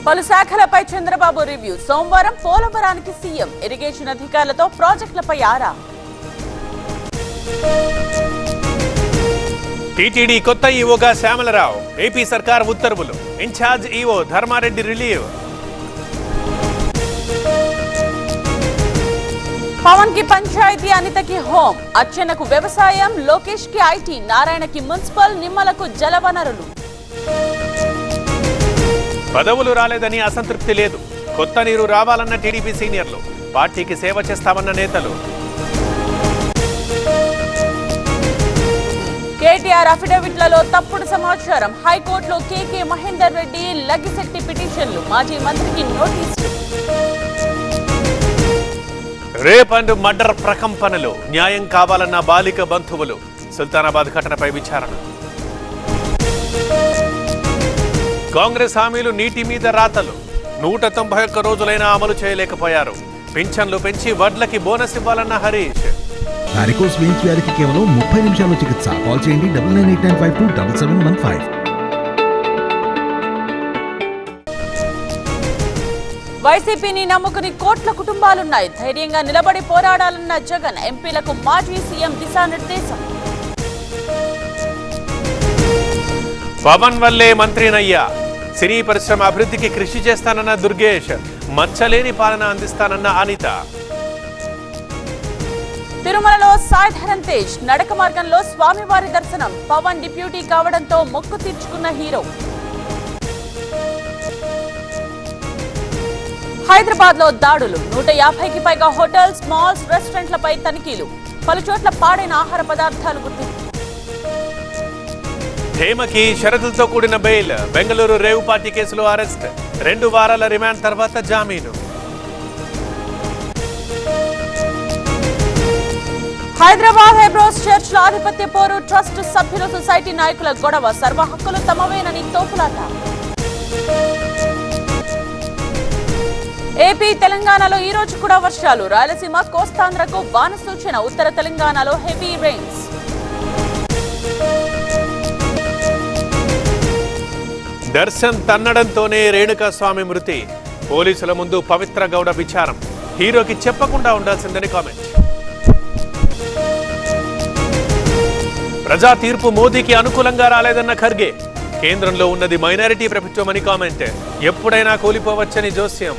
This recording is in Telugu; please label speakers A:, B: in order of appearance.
A: పలు శాఖలపై చంద్రబాబు రివ్యూ. సోమవారం పోలవరానికి సీఎం, ఇరిగేషన్ అధికారులతో ప్రాజెక్టులపై ఆరా.
B: టీటీడీ కొత్త ఈవోగా శ్యామలరావు, ఏపీ సర్కార్ ఉత్తర్వులు. Incharge EO Dharma Reddy relieve.
A: Pawan కి పంచాయతీ, అనితకి హోం, అచ్చెన్నకు వ్యవసాయం, లోకేష్ కి ఐటీ, నారాయణకి మున్సిపల్, నిమ్మలకు జలవనరులు.
B: పదవులు రాలేదని అసంతృప్తి లేదు. కొత్త నీరు రావాలన్న టీడీపీ సీనియర్లు, పార్టీకి సేవ చేస్తామన్న నేతలు.
A: కేటీఆర్ అఫిడవిట్లలో తప్పుడు సమాచారం. హైకోర్టులో కేకే మహేందర్ రెడ్డి, లగ్గిశెట్టి పిటిషన్లు. మాజీ మంత్రికి నోటీసులు.
B: రేప్ అండ్ మర్డర్ ప్రకంపనలు, న్యాయం కావాలన్న బాలిక బంధువులు. సుల్తానాబాద్ ఘటనపై విచారణ. కాంగ్రెస్ హామీలు నీటి మీద రాతలు. 191 రోజులైనా అమలు చేయలేకపోయారు. పింఛన్లు పెంచి వడ్లకి బోనస్ ఇవ్వాలన్న హరీష్.
C: వారికోస్ వెయిన్స్ వ్యాధికి కేవలం 30 నిమిషాల్లో చికిత్స. కాల్ చేయండి 9989527715.
A: వైసీపీని నమ్ముకుని కోట్ల కుటుంబాలున్నాయి. ధైర్యంగా నిలబడి పోరాడాలన్న జగన్. ఎంపీలకు మాజీ సీఎం దిశానిర్దేశం.
B: పవన్ వల్లే మంత్రినయ్యా, సినీ పరిశ్రమ అభివృద్ధికి కృషి చేస్తానన్న దుర్గేష్. మచ్చలేని పాలన అందిస్తానన్న అనిత.
A: తిరుమలలో సాయి ధరమ్ తేజ్, నడక మార్గంలో స్వామివారి దర్శనం. పవన్ డిప్యూటీ కావడంతో మొక్కు తీర్చుకున్న హీరో. హైదరాబాద్ లో దాడులు. 150కి పైగా హోటల్స్, మాల్స్, రెస్టారెంట్లపై తనిఖీలు. పలుచోట్ల పాడైన ఆహార పదార్థాలు గుర్తింపు.
B: హేమకి షరతులతో కూడిన బెయిల్. బెంగళూరు రేవు పార్టీ కేసులో అరెస్ట్. 2 వారాల రిమాండ్ తర్వాత జామీను.
A: హైదరాబాద్ హైబ్రోస్ చర్చ్ లో ఆధిపత్య పోరు. ట్రస్ట్ సభ్యులు, సొసైటీ నాయకుల గొడవ. సర్వ హక్కులు తమవేనని తోపులాట. ఏపీ, తెలంగాణలో ఈ రోజు కూడా వర్షాలు. రాయలసీమ, కోస్తాంధ్రకు వాన సూచన. ఉత్తర తెలంగాణలో హెవీ రెయిన్స్.
B: దర్శన్ తన్నడంతోనే రేణుకాస్వామి మృతి. పోలీసుల ముందు పవిత్ర గౌడ విచారం. హీరోకి చెప్పకుండా ఉండాల్సిందని కామెంట్. ప్రజా తీర్పు మోదీకి అనుకూలంగా రాలేదన్న ఖర్గే. కేంద్రంలో ఉన్నది మైనారిటీ ప్రభుత్వమని కామెంట్. ఎప్పుడైనా కూలిపోవచ్చని జోస్యం.